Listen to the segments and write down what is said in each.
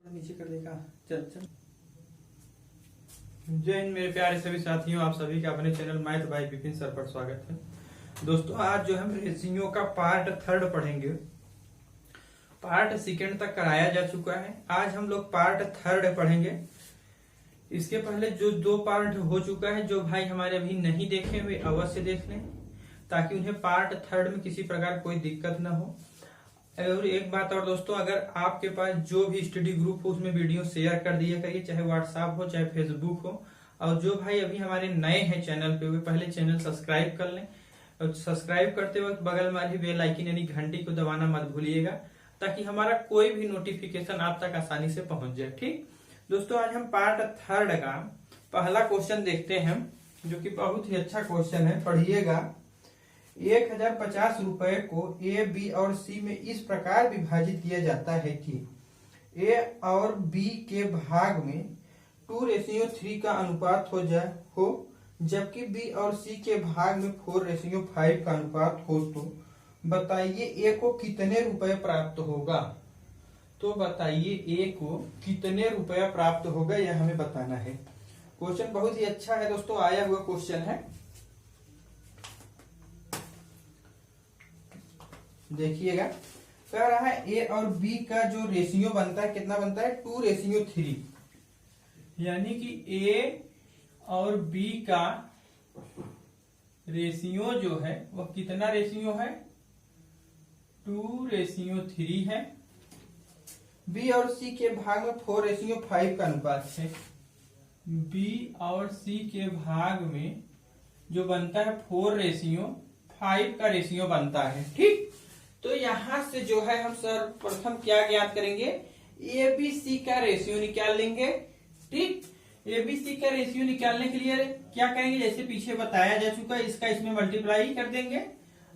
नीचे कर देगा। चल चल। जय हिंद मेरे प्यारे सभी साथियों, आप सभी का अपने channel math bye Vipin sir पर स्वागत है। दोस्तों आज जो हम रेशियो का पार्ट थर्ड पढ़ेंगे। पार्ट सेकंड तक कराया जा चुका है, आज हम लोग पार्ट थर्ड पढ़ेंगे। इसके पहले जो दो पार्ट हो चुका है, जो भाई हमारे अभी नहीं देखे वे अवश्य देख लें, ताकि उन्हें पार्ट थर्ड में किसी प्रकार कोई दिक्कत न हो। और एक बात और दोस्तों, अगर आपके पास जो भी स्टडी ग्रुप हो उसमें वीडियो शेयर कर दिया करिए, चाहे व्हाट्सएप हो चाहे फेसबुक हो। और जो भाई अभी हमारे नए हैं चैनल पे, वे पहले चैनल सब्सक्राइब कर लें। और सब्सक्राइब करते वक्त बगल में बेल आइकन यानी घंटी को दबाना मत भूलिएगा, ताकि हमारा कोई भी नोटिफिकेशन आप तक आसानी से पहुंच जाए। ठीक दोस्तों, आज हम पार्ट थर्ड का पहला क्वेश्चन देखते हैं, जो कि बहुत ही अच्छा क्वेश्चन है। पढ़िएगा। 1050 रुपए को ए, बी और सी में इस प्रकार विभाजित किया जाता है कि ए और बी के भाग में 2:3 का अनुपात हो, जबकि बी और सी के भाग में 4:5 का अनुपात हो। तो बताइए ए को कितने रुपए प्राप्त होगा। तो बताइए ए को कितने रुपया प्राप्त होगा, यह हमें बताना है। क्वेश्चन बहुत ही अच्छा है दोस्तों, आया हुआ क्वेश्चन है। देखिएगा, कह रहा है ए और बी का जो रेशियो बनता है, कितना बनता है 2:3, यानी कि ए और बी का रेशियो जो है वह कितना रेशियो है 2:3 है। बी और सी के भाग में 4:5 का अनुपात है। बी और सी के भाग में जो बनता है 4:5 का रेशियो बनता है। ठीक, तो यहां से जो है हम सर्वप्रथम क्या ज्ञात करेंगे, ए बी सी का रेशियो निकाल लेंगे। ठीक, ए बी सी का रेशियो निकालने के लिए क्या करेंगे, जैसे पीछे बताया जा चुका है, इसका इसमें मल्टीप्लाई कर देंगे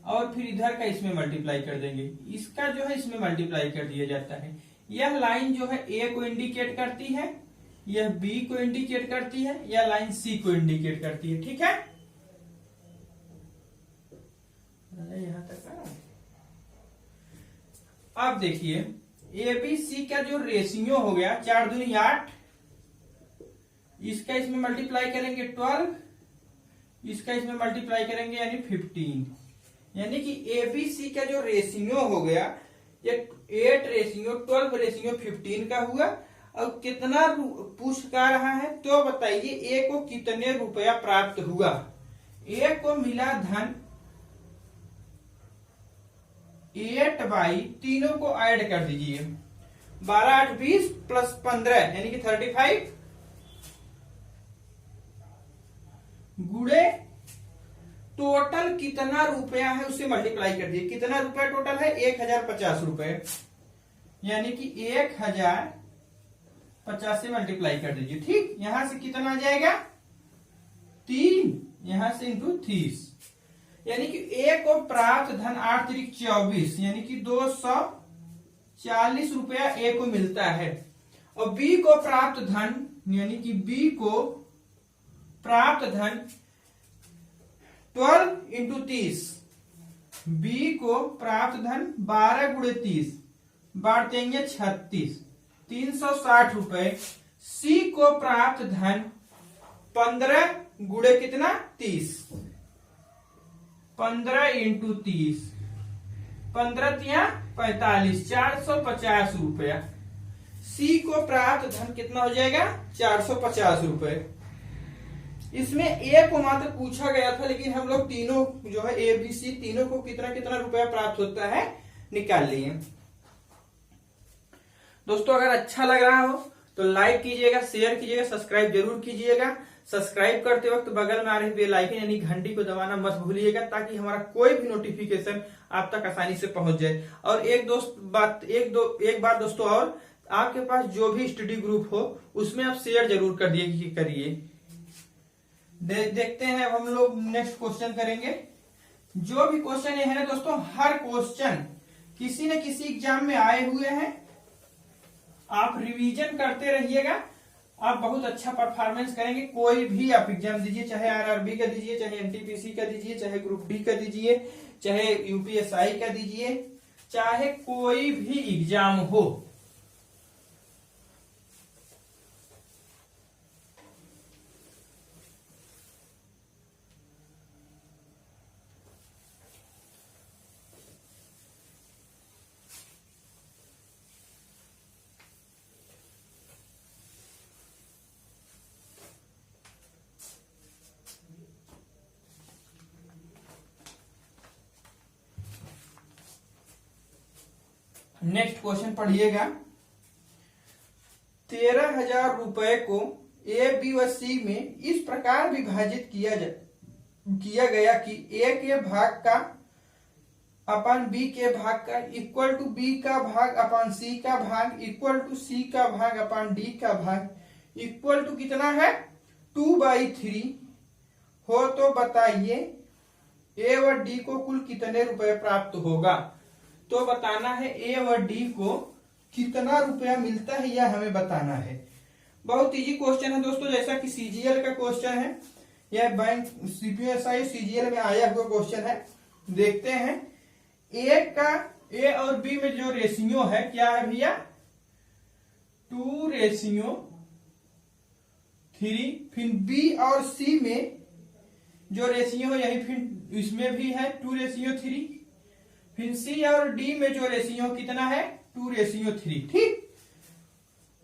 और फिर इधर का इसमें मल्टीप्लाई कर देंगे। इसका जो है इसमें मल्टीप्लाई कर दिया जाता है। यह लाइन जो है ए को इंडिकेट करती है, यह बी को इंडिकेट करती है, यह लाइन सी को इंडिकेट करती है। ठीक है, यहां तक अब देखिए, ए बी सी का जो रेशियो हो गया 4 दूनी 8, इसका इसमें मल्टीप्लाई करेंगे 12, इसका इसमें मल्टीप्लाई करेंगे यानी 15, यानी कि ए बी सी का जो रेशियो हो गया ये 8:12:15 का हुआ। और कितना पूछ का रहा है, तो बताइए ए को कितने रुपया प्राप्त हुआ। ए को मिला धन 8 तीनों को ऐड कर दीजिए, 12 8 20 प्लस 15 यानी कि 35 गुणे टोटल कितना रुपया है उसे मल्टीप्लाई कर दिए। कितना रुपया टोटल है 1050 रुपए, यानी कि 1050 से मल्टीप्लाई कर दीजिए। ठीक, यहां से कितना आ जाएगा 3, यहां से इंटू 30, यानी कि ए को प्राप्त धन 8 × 24 यानी कि 240 रुपया ए को मिलता है। और बी को प्राप्त धन, यानी कि बी को प्राप्त धन 12 × 30, बी को प्राप्त धन 12 × 30 बांट देंगे 36, 360 रुपए। सी को प्राप्त धन 15 गुणे कितना 30, 15 × 30, 15 × 45, 450 रुपया। सी को प्राप्त धन कितना हो जाएगा 450 रुपए। इसमें ए को मात्र पूछा गया था, लेकिन हम लोग तीनों जो है ए बी सी तीनों को कितना कितना रुपया प्राप्त होता है निकाल लिए। दोस्तों अगर अच्छा लग रहा हो तो लाइक कीजिएगा, शेयर कीजिएगा, सब्सक्राइब जरूर कीजिएगा। सब्सक्राइब करते वक्त बगल में आ रही बेल आइकन यानी घंटी को दबाना मत भूलिएगा, ताकि हमारा कोई भी नोटिफिकेशन आप तक आसानी से पहुंच जाए। और एक बात दोस्तों, और आपके पास जो भी स्टडी ग्रुप हो उसमें आप शेयर जरूर करिए। देखते हैं, अब हम लोग नेक्स्ट क्वेश्चन करेंगे। जो भी क्वेश्चन ये है ना दोस्तों, हर क्वेश्चन किसी न किसी एग्जाम में आए हुए हैं। आप रिवीजन करते रहिएगा, आप बहुत अच्छा परफॉर्मेंस करेंगे। कोई भी आप एग्जाम दीजिए, चाहे आरआरबी का दीजिए, चाहे एनटीपीसी का दीजिए, चाहे ग्रुप डी का दीजिए, चाहे यूपीएसआई का दीजिए, चाहे कोई भी एग्जाम हो, नेक्स्ट क्वेश्चन पढ़िएगा। 13,000 रुपए को ए बी व सी में इस प्रकार विभाजित किया गया कि ए के भाग का अपन बी के भाग का इक्वल टू बी का भाग अपन सी का भाग इक्वल टू सी का भाग अपन डी का भाग इक्वल टू कितना है 2/3 हो, तो बताइए ए व डी को कुल कितने रुपए प्राप्त होगा। तो बताना है ए व डी को कितना रुपया मिलता है यह हमें बताना है। बहुत इजी क्वेश्चन है दोस्तों, जैसा कि सीजीएल का क्वेश्चन है, यह बैंक सीपीएसआई सीजीएल में आया हुआ क्वेश्चन है। देखते हैं ए और बी में जो रेशियो है क्या है भैया 2:3। फिर बी और सी में जो रेशियो है यही फिर इसमें भी है 2:3। फिर सी और डी में जो रेशियो कितना है 2:3। ठीक,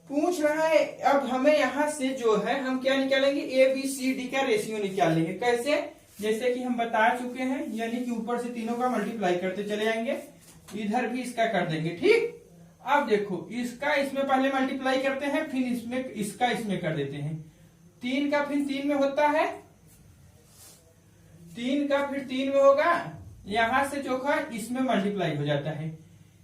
पूछ रहा है अब हमें यहां से जो है हम क्या निकालेंगे ए बी सी डी का रेशियो निकालेंगे। कैसे, जैसे कि हम बता चुके हैं, यानी कि ऊपर से तीनों का मल्टीप्लाई करते चले जाएंगे, इधर भी इसका कर देंगे। ठीक, अब देखो इसका इसमें पहले मल्टीप्लाई करते हैं, फिर इसमें इसका इसमें कर देते हैं। 3 का फिर 3 में होता है, 3 का फिर 3 में होगा, यहां से चौथा इसमें मल्टीप्लाई हो जाता है।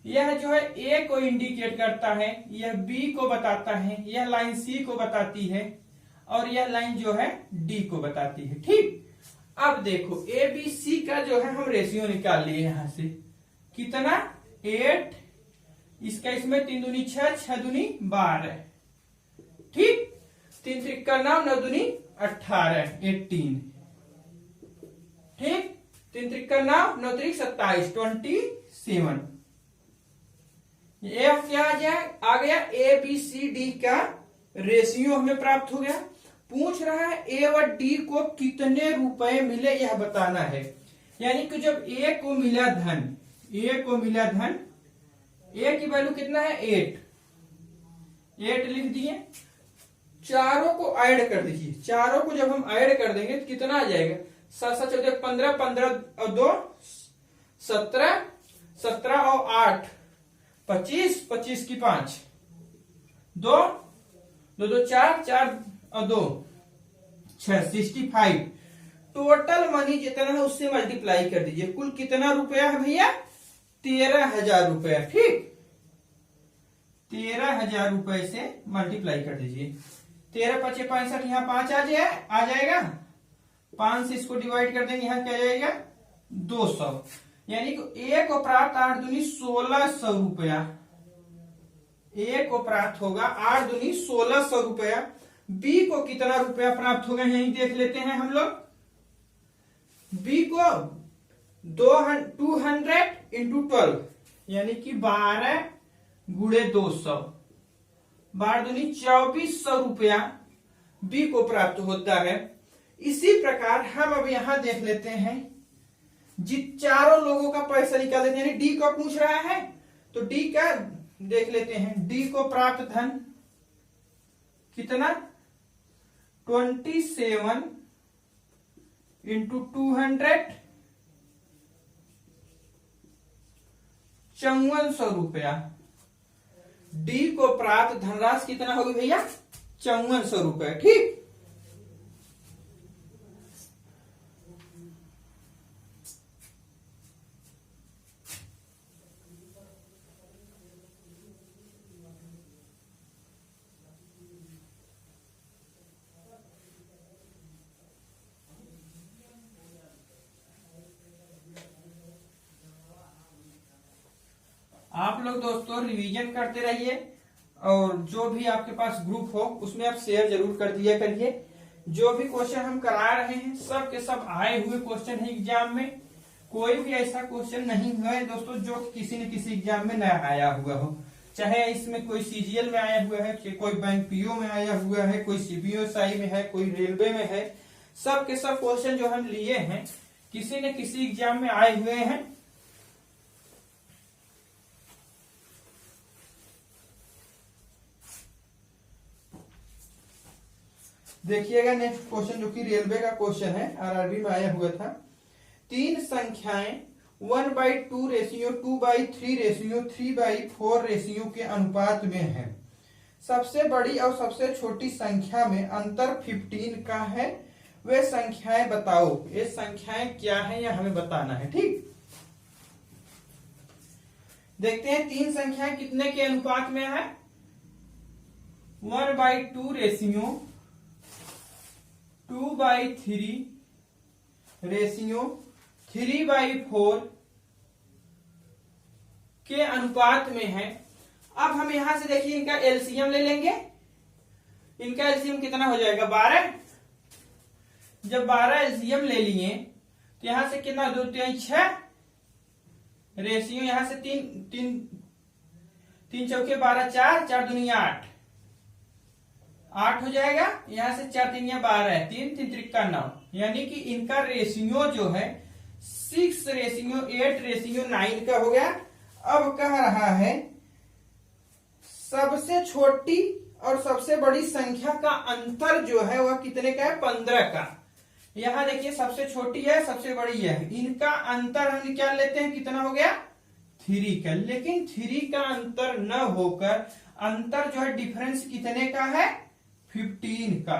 यह जो है ए को इंडिकेट करता है, यह बी को बताता है, यह लाइन सी को बताती है और यह लाइन जो है डी को बताती है। ठीक, अब देखो ए बी सी का जो है हम रेशियो निकाल लिए यहां से कितना 8, इसका इसमें 3 दूनी 6, 6 दूनी 12। ठीक, 3 त्रिका 9, 9 दूनी 18, 18। ठीक, 3 त्रिका 9, 9 त्रिक 27, 27। ये क्या आ गया ए बी सी डी का रेशियो हमें प्राप्त हो गया। पूछ रहा है ए व डी को कितने रुपए मिले यह बताना है। यानी कि जब ए को मिला धन, ए की वैल्यू कितना है 8 लिख दिए, चारों को ऐड कर दीजिए। चारों को जब हम ऐड कर देंगे तो कितना आ जाएगा 7 7 14 15, 15 और 2 17, 17 और 8 25, 25 की 5, 2 2 2 4 4 और 2 6, 65। टोटल मनी जितना है उससे मल्टीप्लाई कर दीजिए। कुल कितना रुपया है भैया 13,000 रुपया। ठीक, 13,000 रुपए से मल्टीप्लाई कर दीजिए। 13 5 65, यहाँ 5 आ जाएगा, 5 से इसको डिवाइड कर देंगे, यहाँ क्या जाएगा 200। यानी कि ए को प्राप्त 8 दूनी 1600 रुपया, ए को प्राप्त होगा 8 दूनी 1600 रुपया। बी को कितना रुपया प्राप्त होगा यही देख लेते हैं हम लोग। बी को 200 इंटू 12 यानी कि 12 गुणे 200, 12 दूनी 2400 रुपया बी को प्राप्त होता है। इसी प्रकार हम अब यहां देख लेते हैं चारों लोगों का पैसा निकाल देते हैं। यानी डी को पूछ रहा है तो डी का देख लेते हैं। डी को प्राप्त धन कितना 27 इंटू 200, 5400 रुपया। डी को प्राप्त धनराशि कितना होगी भैया 5400 रुपया। ठीक, आप लोग दोस्तों रिवीजन करते रहिए और जो भी आपके पास ग्रुप हो उसमें आप शेयर जरूर कर दिया करिए। जो भी क्वेश्चन हम करा रहे हैं सब के सब आए हुए क्वेश्चन है एग्जाम में। कोई भी ऐसा क्वेश्चन नहीं हुआ है दोस्तों जो किसी न किसी एग्जाम में न आया हुआ हो। चाहे इसमें कोई सीजीएल में आया हुआ है, कोई बैंक पीओ में आया हुआ है, कोई सीपीएसआई में है, कोई रेलवे में है। सब के सब क्वेश्चन जो हम लिए हैं किसी न किसी एग्जाम में आए हुए हैं। देखिएगा नेक्स्ट क्वेश्चन जो कि रेलवे का क्वेश्चन है, आरआरबी में आया हुआ था। 3 संख्याएं 1/2/2/3/4 के अनुपात में है। सबसे बड़ी और सबसे छोटी संख्या में अंतर 15 का है। वे संख्याएं बताओ। ये संख्याएं क्या है यह हमें बताना है। ठीक, देखते हैं तीन संख्याएं कितने के अनुपात में है। 1/2/2/3/4 के अनुपात में है। अब हम यहां से देखिए इनका एलसीएम ले लेंगे। इनका एलसीएम कितना हो जाएगा 12। जब 12 एलसीएम ले लिए तो यहां से कितना 2 3 6 रेशियो यहां से 3 चौके 12 4 4 दूनी 8 हो जाएगा। यहां से 4 3 12 3 3 त्रिका 9, यानी कि इनका रेशियो जो है 6:8:9 का हो गया। अब कह रहा है सबसे छोटी और सबसे बड़ी संख्या का अंतर जो है वह कितने का है 15 का। यहां देखिए सबसे छोटी है सबसे बड़ी है, इनका अंतर हम क्या लेते हैं कितना हो गया 3 का। लेकिन 3 का अंतर न होकर अंतर जो है डिफरेंस कितने का है 15 का।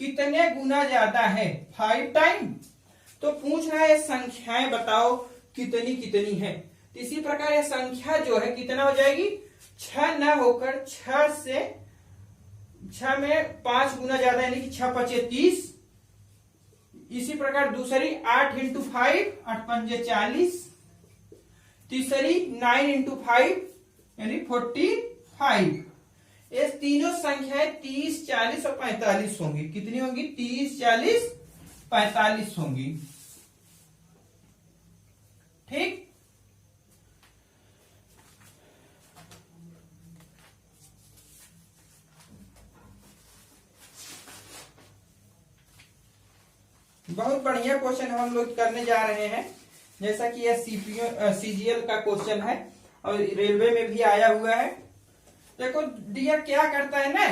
कितने गुना ज्यादा है 5 टाइम। तो पूछ रहा है संख्याएं बताओ कितनी कितनी है। इसी प्रकार यह संख्या जो है कितना हो जाएगी 6 न होकर 6 में 5 गुना ज्यादा यानी कि 6 5 30। इसी प्रकार दूसरी 8 × 5 8 5 40। तीसरी 9 × 5 यानी 45। ये तीनों संख्याएं 30 40 और 45 होंगी। कितनी होंगी 30 40 45 होंगी। ठीक, बहुत बढ़िया क्वेश्चन हम लोग करने जा रहे हैं। जैसा कि यह सीजीएल का क्वेश्चन है और रेलवे में भी आया हुआ है। देखो डियर क्या करता है ना,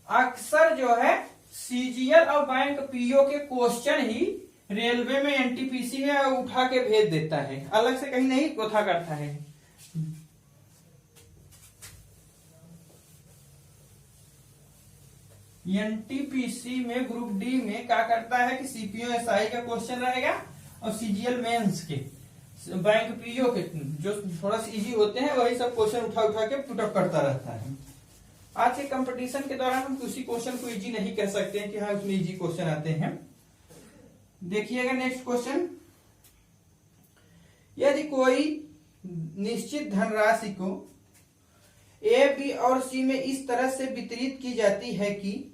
अक्सर जो है सीजीएल और बैंक पीओ के क्वेश्चन ही रेलवे में एनटीपीसी में उठा के भेज देता है, अलग से कहीं नहीं उठा करता है। एनटीपीसी में ग्रुप डी में क्या करता है कि सीपीओ एसआई का क्वेश्चन रहेगा और सीजीएल मेंस के बैंक पीओ के जो थोड़ा सा इजी होते हैं वही सब क्वेश्चन उठा उठा के पुटअप करता रहता है। आज के कंपटीशन के दौरान हम किसी क्वेश्चन को इजी नहीं कह सकते हैं कि हाँ उसमें इजी क्वेश्चन आते हैं। देखिएगा नेक्स्ट क्वेश्चन, यदि कोई निश्चित धनराशि को ए बी और सी में इस तरह से वितरित की जाती है कि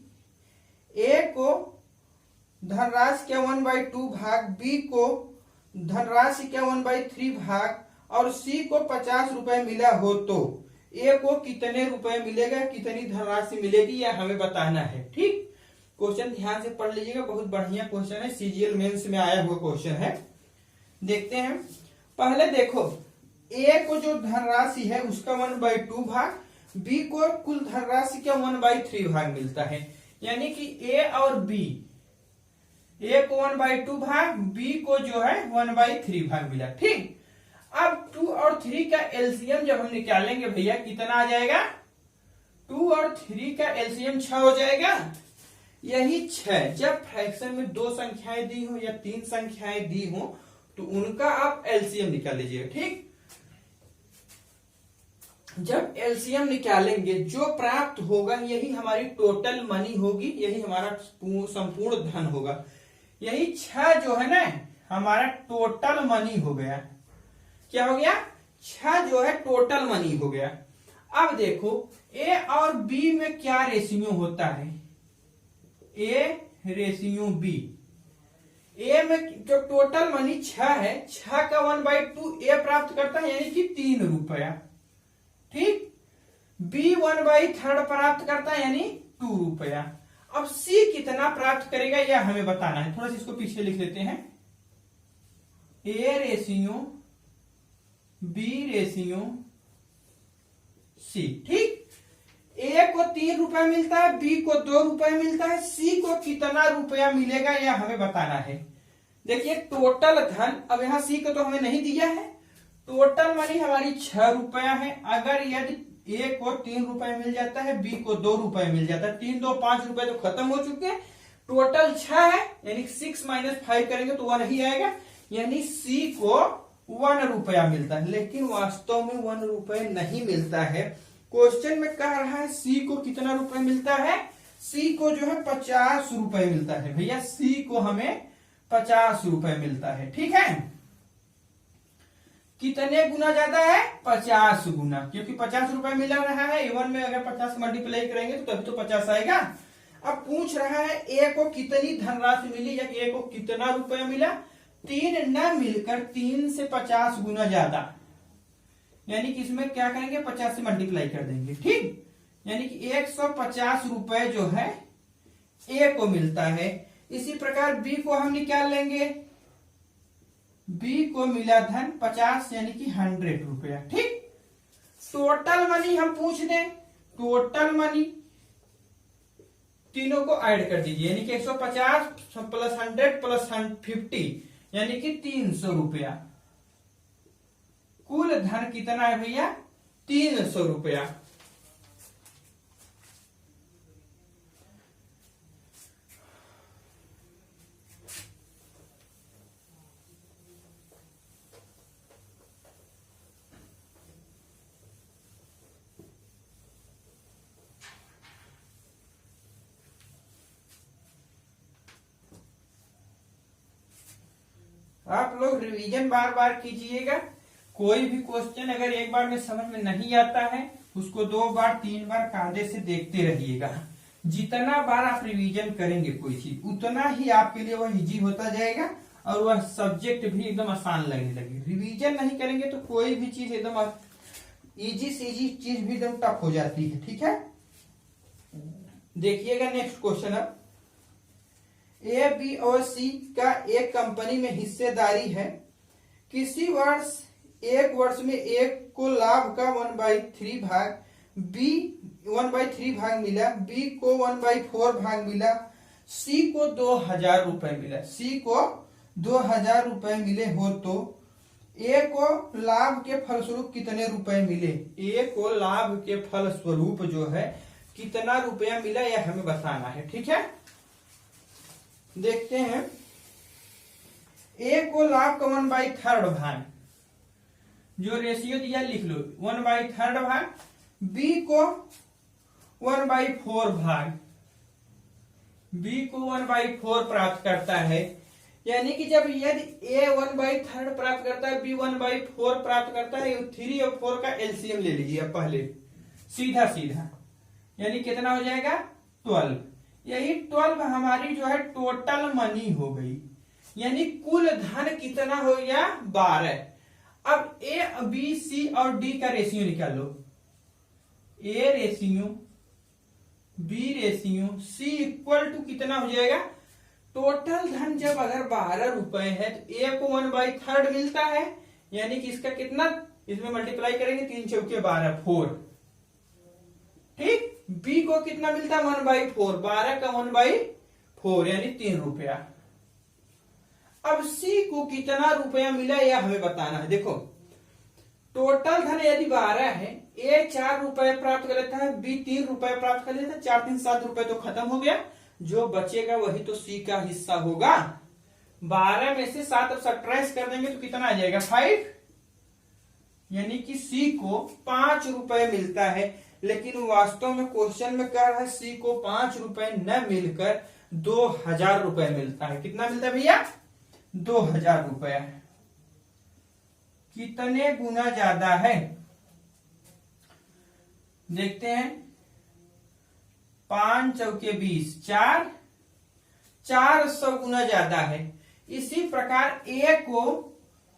ए को धनराशि का 1/2 भाग, बी को धनराशि का 1/3 भाग और सी को 50 रुपए मिला हो तो ए को कितने रुपए मिलेगा, कितनी धनराशि मिलेगी यह हमें बताना है। ठीक, क्वेश्चन ध्यान से पढ़ लीजिएगा, बहुत बढ़िया क्वेश्चन है, सीजीएल मेंस में आया हुआ क्वेश्चन है। देखते हैं, पहले देखो ए को जो धनराशि है उसका 1/2 भाग, बी को कुल धनराशि का 1/3 भाग मिलता है, यानी कि ए और बी, ए को 1/2 भाग, बी को जो है 1/3 भाग मिला। ठीक, अब 2 और 3 का एलसीएम जब हम निकालेंगे भैया कितना आ जाएगा, 2 और 3 का एलसीएम 6 हो जाएगा। यही 6 जब फ्रैक्शन में 2 संख्याएं दी हो या 3 संख्याएं दी हो तो उनका आप एलसीएम निकाल लीजिएगा। ठीक, जब एलसीएम निकालेंगे जो प्राप्त होगा यही हमारी टोटल मनी होगी, यही हमारा संपूर्ण धन होगा। यही 6 जो है ना हमारा टोटल मनी हो गया। क्या हो गया 6 जो है टोटल मनी हो गया। अब देखो ए और बी में क्या रेशियो होता है, ए रेशियो बी। ए में जो टोटल मनी 6 है, 6 का 1/2 ए प्राप्त करता है यानी कि 3 रुपया। ठीक, बी 1/3 प्राप्त करता है यानी 2 रुपया। अब सी कितना प्राप्त करेगा यह हमें बताना है। थोड़ा सा इसको पीछे लिख लेते हैं, A ratio B ratio C. ठीक, ए को 3 रुपया मिलता है, बी को 2 रुपया मिलता है, सी को कितना रुपया मिलेगा यह हमें बताना है। देखिए टोटल धन, अब यहाँ सी को तो हमें नहीं दिया है, टोटल मनी हमारी 6 रुपया है। अगर यदि ए को 3 रुपए मिल जाता है, बी को 2 रुपए मिल जाता है, 3 2 5 रुपए तो खत्म हो चुके हैं, टोटल 6 है, यानी 6 - 5 करेंगे तो 1 ही आएगा, यानी सी को 1 रुपया मिलता है। लेकिन वास्तव में 1 रुपए नहीं मिलता है। क्वेश्चन में कह रहा है सी को कितना रुपए मिलता है, सी को जो है 50 रुपए मिलता है। भैया सी को हमें 50 रुपए मिलता है, ठीक है। कितने गुना ज्यादा है, 50 गुना, क्योंकि 50 रुपए मिल रहा है, इवन में अगर 50 मल्टीप्लाई करेंगे तो तभी तो 50 आएगा। अब पूछ रहा है ए को कितनी धनराशि मिली, या ए को कितना रुपया मिला, 3 न मिलकर 3 से 50 गुना ज्यादा, यानी कि इसमें क्या करेंगे, 50 से मल्टीप्लाई कर देंगे, ठीक। यानी कि 150 रुपए जो है ए को मिलता है। इसी प्रकार बी को हम निकाल लेंगे, बी को मिला धन 50 यानी कि 100 रुपया, ठीक। टोटल मनी हम पूछ दें, टोटल मनी तीनों को ऐड कर दीजिए, यानी कि 150 प्लस 100 प्लस 50 यानी कि 300 रुपया। कुल धन कितना है भैया, 300 रुपया। आप लोग रिवीजन बार बार कीजिएगा। कोई भी क्वेश्चन अगर एक बार में समझ में नहीं आता है, उसको 2 बार 3 बार कायदे से देखते रहिएगा। जितना बार आप रिवीजन करेंगे कोई चीज, उतना ही आपके लिए वह इजी होता जाएगा और वह सब्जेक्ट भी एकदम आसान लगने लगे। रिवीजन नहीं करेंगे तो कोई भी चीज एकदम इजी से इजी चीज भी एकदम टफ हो जाती है, ठीक है। देखिएगा नेक्स्ट क्वेश्चन। अब ए, बी और सी का एक कंपनी में हिस्सेदारी है। किसी वर्ष, एक वर्ष में ए को लाभ का 1/3 भाग, बी 1/3 भाग मिला, बी को 1/4 भाग मिला, सी को 2000 रुपए मिला। सी को 2000 रुपए मिले हो तो ए को लाभ के फलस्वरूप कितने रुपए मिले। ए को लाभ के फलस्वरूप जो है कितना रुपया मिला यह हमें बताना है, ठीक है। देखते हैं, ए को लाभ का 1/3 भाग, जो रेशियो दिया लिख लो, 1/3 भाग, बी को 1/4 भाग, बी को 1/4 प्राप्त करता है। यानी कि जब यदि ए 1/3 प्राप्त करता है, बी 1/4 प्राप्त करता है, 3 और 4 का एलसीएम ले लीजिए अब पहले, सीधा सीधा, यानी कितना हो जाएगा 12। यही 12 हमारी जो है टोटल मनी हो गई, यानी कुल धन कितना हो गया 12। अब ए, बी, सी और डी का रेशियो निकालो। A ratio, B ratio, C equal to कितना हो जाएगा, टोटल धन जब अगर 12 रुपए है तो ए को 1/3 मिलता है, यानी कि इसका कितना, इसमें मल्टीप्लाई करेंगे 3 चौके 12, 4, ठीक। बी को कितना मिलता है 1/4, 12 का 1/4 यानी 3 रुपया। अब सी को कितना रुपया मिला यह हमें बताना है। देखो टोटल धन यदि 12 है, ए 4 रुपए प्राप्त कर लेता है, बी 3 रुपए प्राप्त कर लेता है, 4 3 7 रुपए तो खत्म हो गया, जो बचेगा वही तो सी का हिस्सा होगा। 12 में से 7 अब सब्ट्रैक्ट कर देंगे तो कितना आ जाएगा 5, यानी कि सी को 5 रुपए मिलता है। लेकिन वास्तव में क्वेश्चन में कह रहा है सी को 5 रुपए न मिलकर 2000 रुपए मिलता है। कितना मिलता है भैया, 2000 रुपया। कितने गुना ज्यादा है देखते हैं। 5 चौके 20, 400 गुना ज्यादा है। इसी प्रकार ए को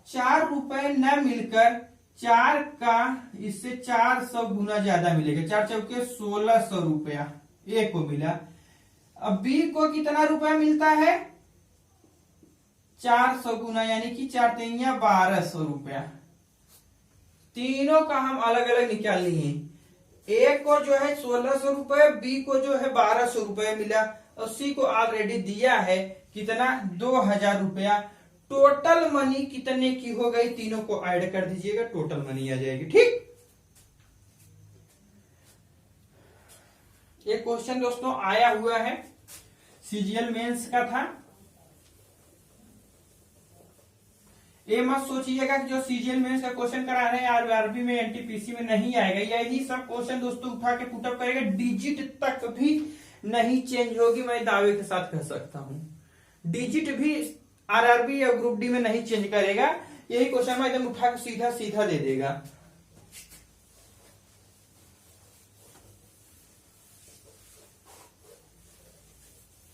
4 रुपए न मिलकर 4 का इससे 400 गुना ज्यादा मिलेगा, 4 चौके 1600 रुपया ए को मिला। अब बी को कितना रुपया मिलता है 400 गुना, यानी कि 4 तिया 1200 रुपया। तीनों का हम अलग अलग निकाल लिए। ए को जो है 1600 रुपए, बी को जो है 1200 रुपए मिला और सी को ऑलरेडी दिया है कितना 2000 रुपया। टोटल मनी कितने की हो गई, तीनों को ऐड कर दीजिएगा, टोटल मनी आ जाएगी। ठीक, एक क्वेश्चन दोस्तों आया हुआ है, सीजीएल मेंस का था। ये मत सोचिएगा कि जो सीजीएल मेंस का क्वेश्चन करा रहे हैं आरआरबी में एनटीपीसी में नहीं आएगा। यही सब क्वेश्चन दोस्तों उठा के पुटअप करेगा, डिजिट तक भी नहीं चेंज होगी, मैं दावे के साथ कह सकता हूं। डिजिट भी आरआरबी या ग्रुप डी में नहीं चेंज करेगा, यही क्वेश्चन में एकदम उठा के सीधा सीधा दे देगा।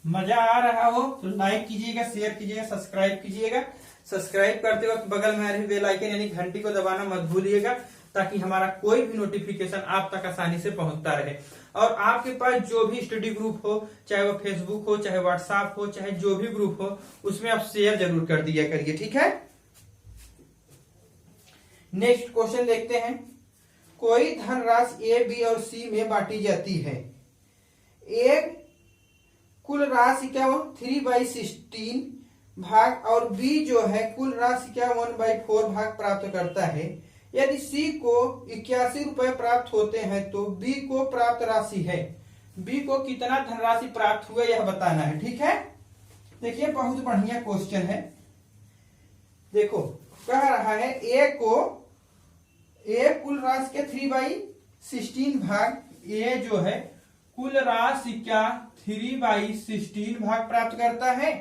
मजा आ रहा हो तो लाइक कीजिएगा, शेयर कीजिएगा, सब्सक्राइब कीजिएगा। सब्सक्राइब करते वक्त बगल में आ रही बेल आइकन यानी घंटी को दबाना मत भूलिएगा, ताकि हमारा कोई भी नोटिफिकेशन आप तक आसानी से पहुंचता रहे। और आपके पास जो भी स्टडी ग्रुप हो, चाहे वो फेसबुक हो, चाहे व्हाट्सएप हो, चाहे जो भी ग्रुप हो, उसमें आप शेयर जरूर कर दिया करिए। ठीक है, नेक्स्ट क्वेश्चन देखते हैं। कोई धनराशि ए, बी और सी में बांटी जाती है। एक कुल राशि क्या हो 3/16 भाग और बी जो है कुल राशि क्या 1/4 भाग प्राप्त करता है। यदि सी को 81 रुपए प्राप्त होते हैं तो बी को प्राप्त राशि है। बी को कितना धनराशि प्राप्त हुआ यह बताना है। ठीक है, देखिए बहुत बढ़िया क्वेश्चन है। देखो कह रहा है ए कुल राशि के 3/16 भाग ए जो है कुल राशि क्या 3/16 भाग प्राप्त करता है।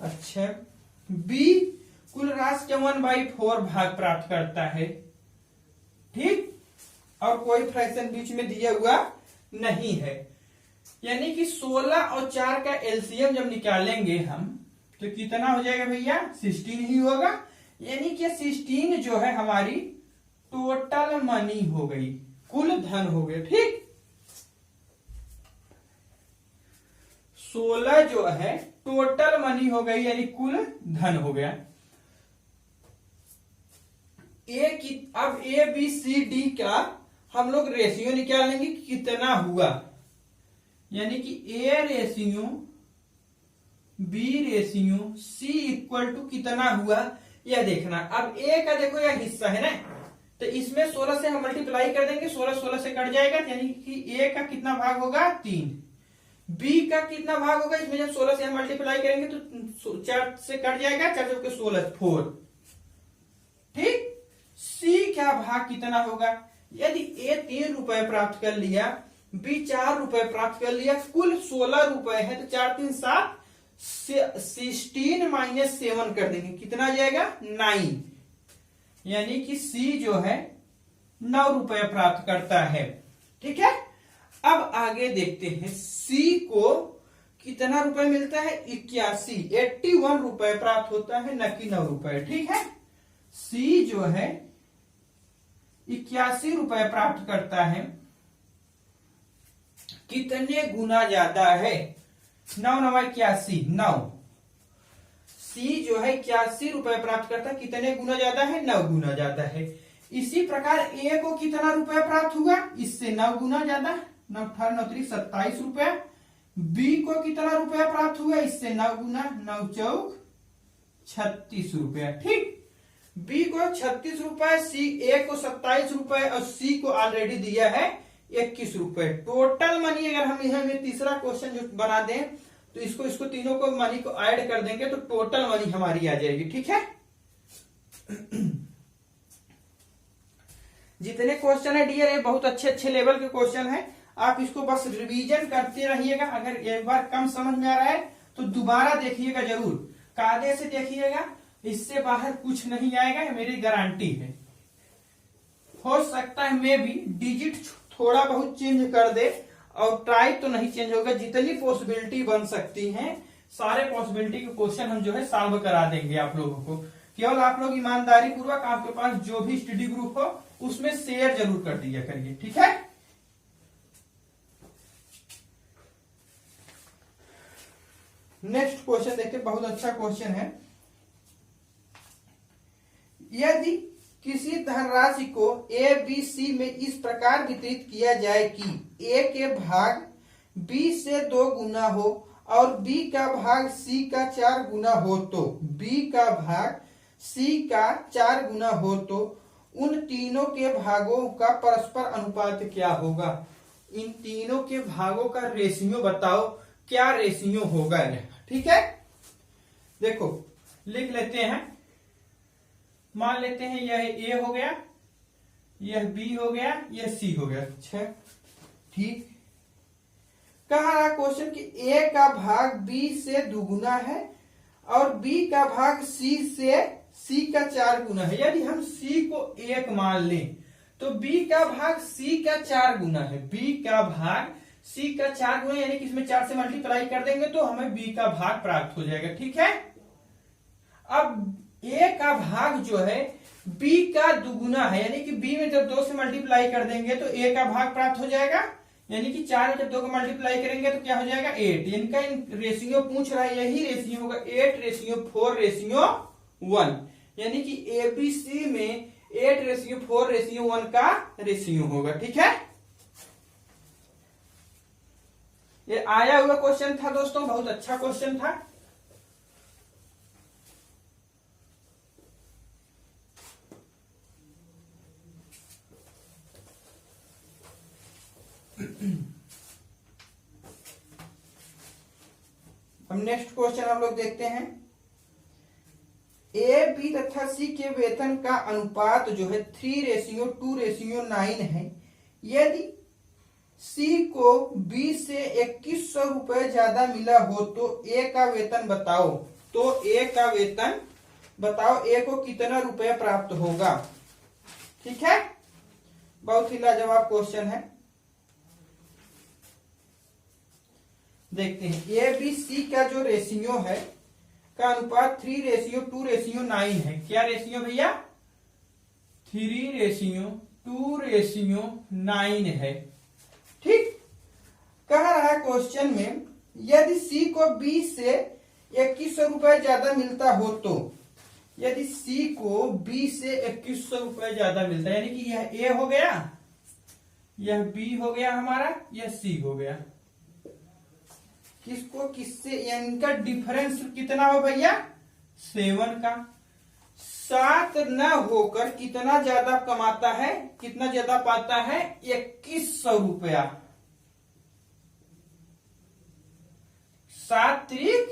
अच्छा, बी कुल राशि के 1/4 भाग प्राप्त करता है। ठीक, और कोई फ्रैक्शन बीच में दिया हुआ नहीं है, यानी कि 16 और 4 का एलसीएम जब निकालेंगे हम तो कितना हो जाएगा भैया 16 ही होगा, यानी कि 16 जो है हमारी टोटल मनी हो गई, कुल धन हो गया। ठीक, 16 जो है टोटल मनी हो गई यानी कुल धन हो गया। अब ए बी सी डी का हम लोग रेशियो निकालेंगे कि कितना हुआ, यानी कि A ratio B ratio C equal to कितना हुआ यह देखना। अब ए का देखो यह हिस्सा है ना, तो इसमें 16 से हम मल्टीप्लाई कर देंगे, 16 से कट जाएगा, यानी कि ए का कितना भाग होगा 3, बी का कितना भाग होगा, इसमें जब 16 से हम मल्टीप्लाई करेंगे तो 4 से कट जाएगा, 4 के 16 4। ठीक, सी का भाग कितना होगा, यदि ए 3 रुपए प्राप्त कर लिया, बी 4 रुपए प्राप्त कर लिया, कुल 16 रुपए है, तो 4 3 7 16 माइनस 7 कर देंगे, कितना आ जाएगा 9, यानी कि सी जो है 9 रुपए प्राप्त करता है। ठीक है, अब आगे देखते हैं सी को कितना रुपए मिलता है 81 रुपए प्राप्त होता है, न कि 9 रुपए। ठीक है, सी जो है 81 रुपए प्राप्त करता है, कितने गुना ज्यादा है 9 9 81 9। सी जो है 81 रुपए प्राप्त करता है, कितने गुना ज्यादा है 9 गुना ज्यादा है। इसी प्रकार ए को कितना रुपए प्राप्त हुआ, इससे 9 गुना ज्यादा, 9 18 9 3 27 रुपए। बी को कितना रुपया प्राप्त हुआ, इससे 9 गुना, 9 चौक 36 रुपया। ठीक, बी को 36 रुपए, सी ए को 27 रुपए और सी को ऑलरेडी दिया है 21 रुपए। टोटल मनी अगर हम यहां में तीसरा क्वेश्चन जो बना दें तो इसको तीनों को मनी को ऐड कर देंगे तो टोटल मनी हमारी आ जाएगी। ठीक है, जितने क्वेश्चन है डियर ये बहुत अच्छे लेवल के क्वेश्चन है, आप इसको बस रिवीजन करते रहिएगा। अगर एक बार कम समझ में आ रहा है तो दोबारा देखिएगा जरूर, कायदे से देखिएगा, इससे बाहर कुछ नहीं आएगा, मेरी गारंटी है। हो सकता है मैं भी डिजिट थोड़ा बहुत चेंज कर दे और टाइप तो नहीं चेंज होगा, जितनी पॉसिबिलिटी बन सकती हैं सारे पॉसिबिलिटी के क्वेश्चन हम जो है सॉल्व करा देंगे आप लोगों को। केवल आप लोग ईमानदारी पूर्वक आपके पास जो भी स्टडी ग्रुप हो उसमें शेयर जरूर कर दिया करिए। ठीक है, नेक्स्ट क्वेश्चन देखते, बहुत अच्छा क्वेश्चन है। यदि किसी धनराशि को ए बी सी में इस प्रकार वितरित किया जाए कि ए के भाग बी से 2 गुना हो और b का भाग c का 4 गुना हो तो b का भाग c का 4 गुना हो तो उन तीनों के भागों का परस्पर अनुपात क्या होगा। इन तीनों के भागों का रेशियो बताओ, क्या रेशियो होगा। ठीक है, देखो लिख लेते हैं। मान लेते हैं यह a हो गया, यह b हो गया, यह c हो गया। अच्छा ठीक, कह रहा क्वेश्चन कि a का भाग b से दुगुना है और b का भाग c से c का 4 गुना है। यदि हम c को 1 मान लें तो b का भाग c का 4 गुना है। b का भाग c का 4 गुना यानी कि इसमें 4 से मल्टीप्लाई कर देंगे तो हमें b का भाग प्राप्त हो जाएगा। ठीक है, अब a का भाग जो है b का दुगुना है, यानी कि b में जब 2 से मल्टीप्लाई कर देंगे तो a का भाग प्राप्त हो जाएगा। यानी कि 4 में जब 2 को मल्टीप्लाई करेंगे तो क्या हो जाएगा 8। इनका रेशियो पूछ रहा है, यही रेशियो होगा 8:4:1, यानी कि एबीसी में 8:4:1 का रेशियो होगा। ठीक है, ये आया हुआ क्वेश्चन था दोस्तों, बहुत अच्छा क्वेश्चन था। हम नेक्स्ट क्वेश्चन हम लोग देखते हैं। ए बी तथा सी के वेतन का अनुपात जो है 3:2:9 है। यदि सी को बी से 2100 रुपए ज्यादा मिला हो तो ए का वेतन बताओ। तो ए का वेतन बताओ, ए को कितना रुपया प्राप्त होगा। ठीक है, बहुत ही लाजवाब क्वेश्चन है। देखते हैं, ए बी सी का जो रेशियो है का अनुपात 3:2:9 है। क्या रेशियो भैया, 3:2:9 है। ठीक, कह रहा है क्वेश्चन में यदि सी को बी से 2100 रुपए ज्यादा मिलता हो तो, यदि सी को बी से 2100 रुपए ज्यादा मिलता है, यानी कि यह ए हो गया, यह बी हो गया हमारा, यह सी हो गया। किसको किससे, यानी इनका डिफरेंस कितना हो भैया 7 का। 7 न होकर कितना ज्यादा कमाता है, कितना ज्यादा पाता है 2100 रुपया। 7 3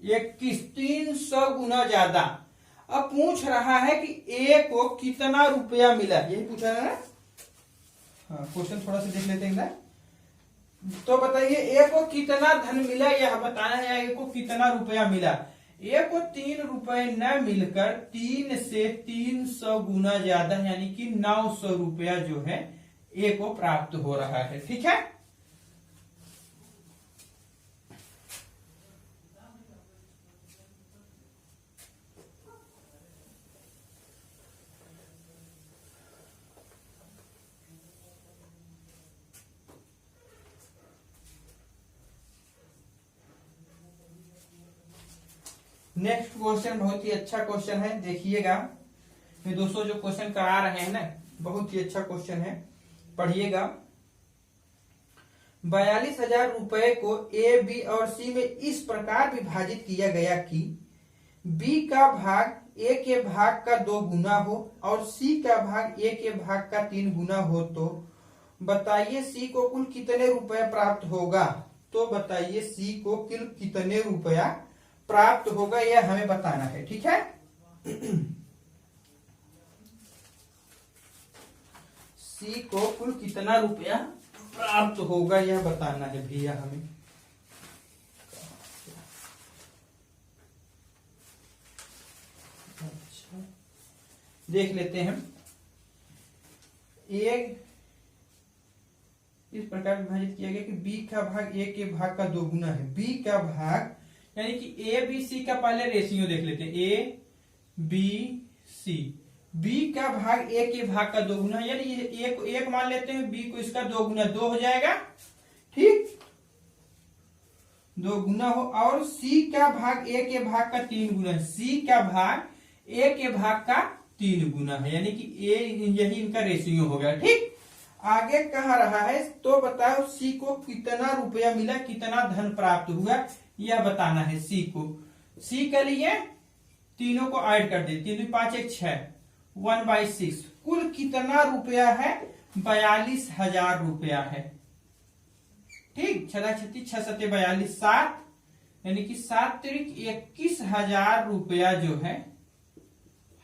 21, 300 गुना ज्यादा। अब पूछ रहा है कि ए को कितना रुपया मिला, यही पूछा है ना। हाँ, क्वेश्चन थोड़ा सा देख लेते हैं ना। तो बताइए ए को कितना धन मिला, यह बताना है। ए को कितना रुपया मिला। ए को 3 रुपए न मिलकर 3 से 300 गुना ज्यादा, यानी कि 900 रुपया जो है ए को प्राप्त हो रहा है। ठीक है, नेक्स्ट क्वेश्चन बहुत ही अच्छा क्वेश्चन है, देखिएगा। ये दोस्तों जो क्वेश्चन करा रहे हैं ना, बहुत ही अच्छा क्वेश्चन है, पढ़िएगा। 42,000 रुपए को ए बी और सी में इस प्रकार विभाजित किया गया कि बी का भाग ए के भाग का 2 गुना हो और सी का भाग ए के भाग का 3 गुना हो तो बताइए सी को कुल कितने रुपए प्राप्त होगा। तो बताइए सी को कुल कितने रुपया प्राप्त होगा, यह हमें बताना है। ठीक है, सी को कुल कितना रुपया प्राप्त होगा यह बताना है भैया हमें। अच्छा, देख लेते हैं। एक इस प्रकार विभाजित किया गया कि बी का भाग ए के भाग का 2 गुना है। बी का भाग यानी कि ए बी सी का पहले रेशियो देख लेते हैं। ए बी सी, बी का भाग ए के भाग का 2 गुना, यानी ए को 1 मान लेते हैं, बी को इसका 2 गुना, 2 हो जाएगा। ठीक, 2 गुना हो, और सी का भाग ए के भाग का 3 गुना, सी का भाग ए के भाग का 3 गुना है, यानी कि ए, यही इनका रेशियो हो गया। ठीक, आगे कह रहा है तो बताओ सी को कितना रुपया मिला, कितना धन प्राप्त हुआ, यह बताना है सी को। सी के लिए तीनों को ऐड कर दे, 3 5 1 6, 1/6, कुल कितना रुपया है, 42,000 रुपया है। ठीक, 6 36 6 7 42 7, यानी कि 7 त्रिक 21,000 रुपया जो है,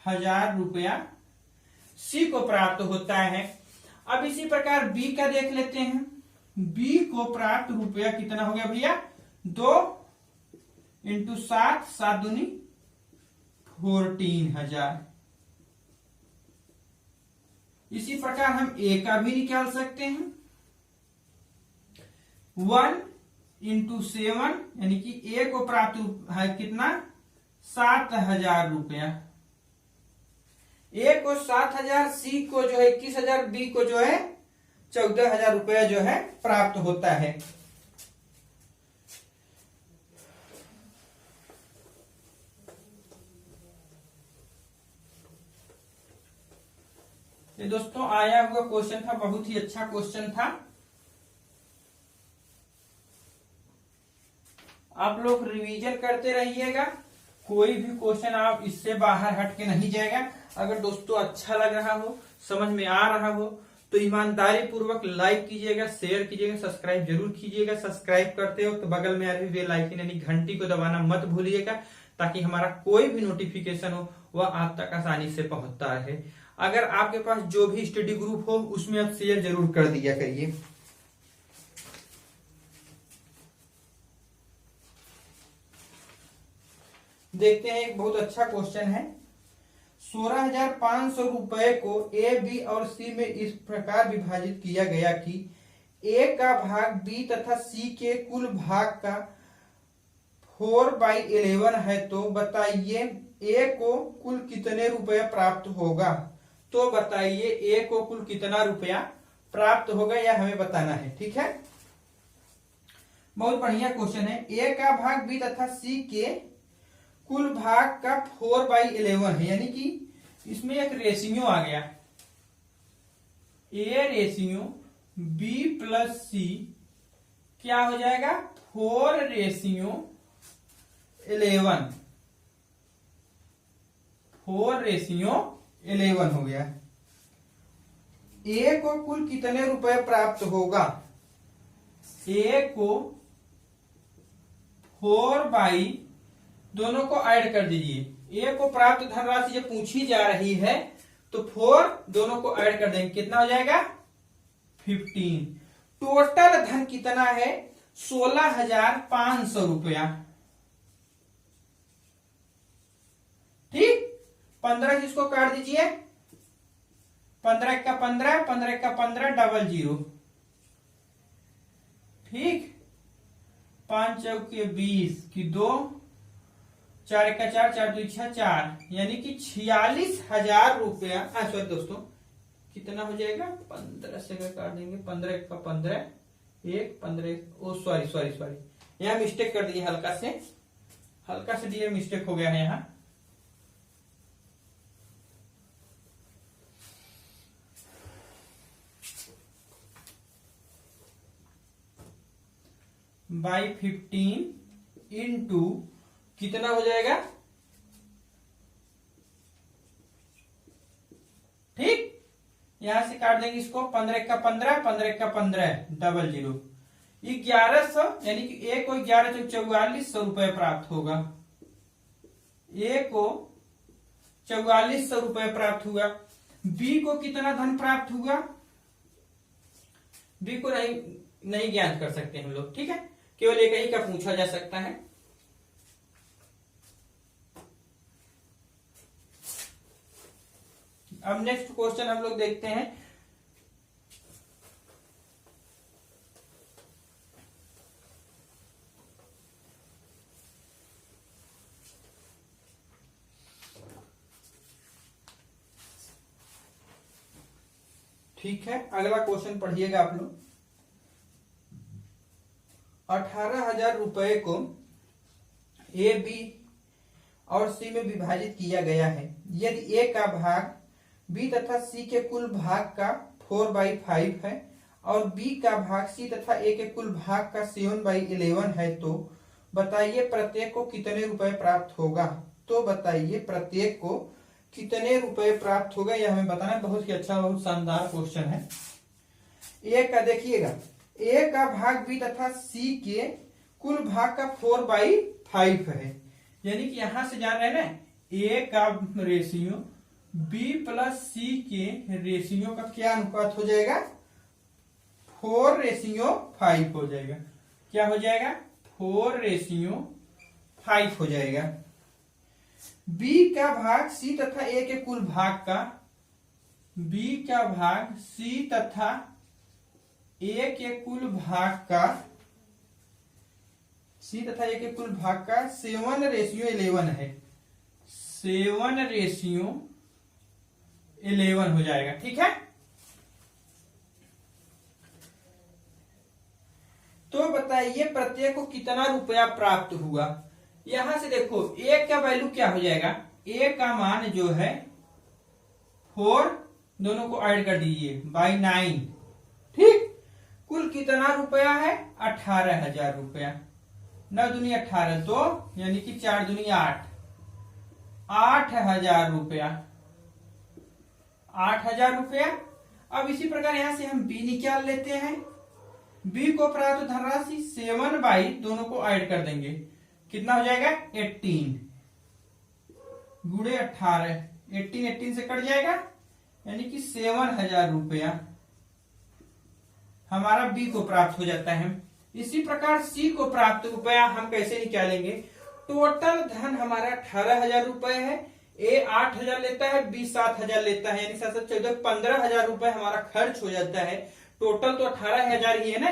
1000 रुपया सी को प्राप्त होता है। अब इसी प्रकार बी का देख लेते हैं। बी को प्राप्त रुपया कितना हो गया भैया, 2 × 7, 7 दूनी 14,000। इसी प्रकार हम ए का भी निकाल सकते हैं। 1 × 7, यानी कि ए को प्राप्त है कितना, 7,000 रुपया। ए को 7,000, सी को जो है 21,000, बी को जो है 14,000 रुपया जो है प्राप्त होता है। ये दोस्तों आया हुआ क्वेश्चन था, बहुत ही अच्छा क्वेश्चन था। आप लोग रिवीजन करते रहिएगा, कोई भी क्वेश्चन आप इससे बाहर हट के नहीं जाएगा। अगर दोस्तों अच्छा लग रहा हो, समझ में आ रहा हो, तो ईमानदारी पूर्वक लाइक कीजिएगा, शेयर कीजिएगा, सब्सक्राइब जरूर कीजिएगा। सब्सक्राइब करते हो तो बगल में आ रही बेल आइकन यानी घंटी को दबाना मत भूलिएगा, ताकि हमारा कोई भी नोटिफिकेशन हो वह आप तक आसानी से पहुंचता रहे। अगर आपके पास जो भी स्टडी ग्रुप हो उसमें आप शेयर जरूर कर दिया करिए। देखते हैं, एक बहुत अच्छा क्वेश्चन है। 16,500 रुपए को ए, बी और सी में इस प्रकार विभाजित किया गया कि ए का भाग बी तथा सी के कुल भाग का 4/11 है, तो बताइए ए को कुल कितने रुपए प्राप्त होगा। तो बताइए ए को कुल कितना रुपया प्राप्त होगा, यह हमें बताना है। ठीक है, बहुत बढ़िया क्वेश्चन है। ए का भाग बी तथा सी के कुल भाग का 4/11 है, यानी कि इसमें एक रेशियो आ गया, ए रेशियो बी प्लस सी क्या हो जाएगा, 4/11, 4/11 हो गया। ए को कुल कितने रुपए प्राप्त होगा, ए को 4 दोनों को ऐड कर दीजिए। ए को प्राप्त धनराशि जब पूछी जा रही है तो 4 दोनों को ऐड कर देंगे, कितना हो जाएगा, 15। टोटल धन कितना है, 16,500 रुपया। ठीक, 15 जिसको काट दीजिए, 15 का 15, 15 का 15, 00। ठीक, 5 चौके 20 की 2, 4 का 4, 4 2 6 4, यानी कि 46,000 रुपया। सॉरी दोस्तों, कितना हो जाएगा, 15 से काट देंगे, 15 का 15, 1 15, ओ सॉरी, यहाँ मिस्टेक कर दिए, हल्का से दिए मिस्टेक हो गया है यहाँ। बाई 15 इंटू कितना हो जाएगा, ठीक, यहां से काट देंगे इसको, 15 का 15, 15 का 15, 00, 1100, यानी कि ए को 11,44,00 रुपए प्राप्त होगा। ए को 4400 रुपए प्राप्त हुआ। बी को कितना धन प्राप्त हुआ, बी को नहीं ज्ञात कर सकते हम लोग, ठीक है, केवल एक ही का पूछा जा सकता है। अब नेक्स्ट क्वेश्चन हम लोग देखते हैं। ठीक है, अगला क्वेश्चन पढ़िएगा आप लोग। 18,000 रुपए को ए, बी और सी में विभाजित किया गया है। यदि ए का भाग बी तथा सी के कुल भाग का 4/5 है और बी का भाग सी तथा ए के कुल भाग का 7/11 है, तो बताइए प्रत्येक को कितने रुपए प्राप्त होगा। तो बताइए प्रत्येक को कितने रुपए प्राप्त होगा, यह हमें बताना है। बहुत ही अच्छा, बहुत शानदार क्वेश्चन है। ए का देखिएगा, ए का भाग बी तथा सी के कुल भाग का 4/5 है, यानी कि यहां से जान रहे हैं ना, ए का रेशियो बी प्लस सी के रेशियो का क्या अनुपात हो जाएगा, 4/5 हो जाएगा। क्या हो जाएगा, 4/5 हो जाएगा। बी का भाग सी तथा ए के कुल भाग का, बी का भाग सी तथा ए के कुल भाग का, सी तथा ए के कुल भाग का 7/11 है, 7/11 हो जाएगा। ठीक है, तो बताइए प्रत्येक को कितना रुपया प्राप्त हुआ। यहां से देखो ए का वैल्यू क्या हो जाएगा, ए का मान जो है 4, दोनों को ऐड कर दीजिए बाई 9। ठीक, कुल कितना रुपया है, 18,000 रुपया। 9 दूनी 18, 2 यानी कि 4 दूनी 8, 8,000 रुपया, 8,000 रुपया। अब इसी प्रकार यहां से हम बी निकाल लेते हैं। बी को प्राप्त धनराशि 7 दोनों को ऐड कर देंगे, कितना हो जाएगा 18 गुणे 18, 18 से कट जाएगा, यानी कि 7,000 रुपया हमारा बी को प्राप्त हो जाता है। इसी प्रकार सी को प्राप्त रुपया हम कैसे निकालेंगे, टोटल धन हमारा 18,000 रुपए है, ए 8,000 लेता है, बी 7,000 लेता है, यानी 7 14 15,000 रुपए हमारा खर्च हो जाता है। टोटल तो 18,000 ही है ना,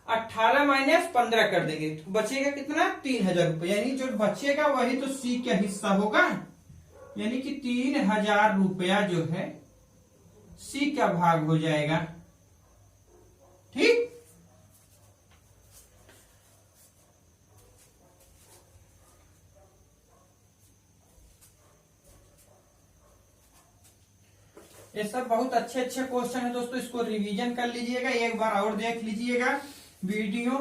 18 माइनस 15 कर देंगे तो बचेगा कितना, 3,000 रुपए, यानी जो बचेगा वही तो सी का हिस्सा होगा, यानी कि 3,000 रुपया जो है सी का भाग हो जाएगा। ठीक, ये सब बहुत अच्छे अच्छे क्वेश्चन है दोस्तों, इसको रिवीजन कर लीजिएगा, एक बार और देख लीजिएगा वीडियो।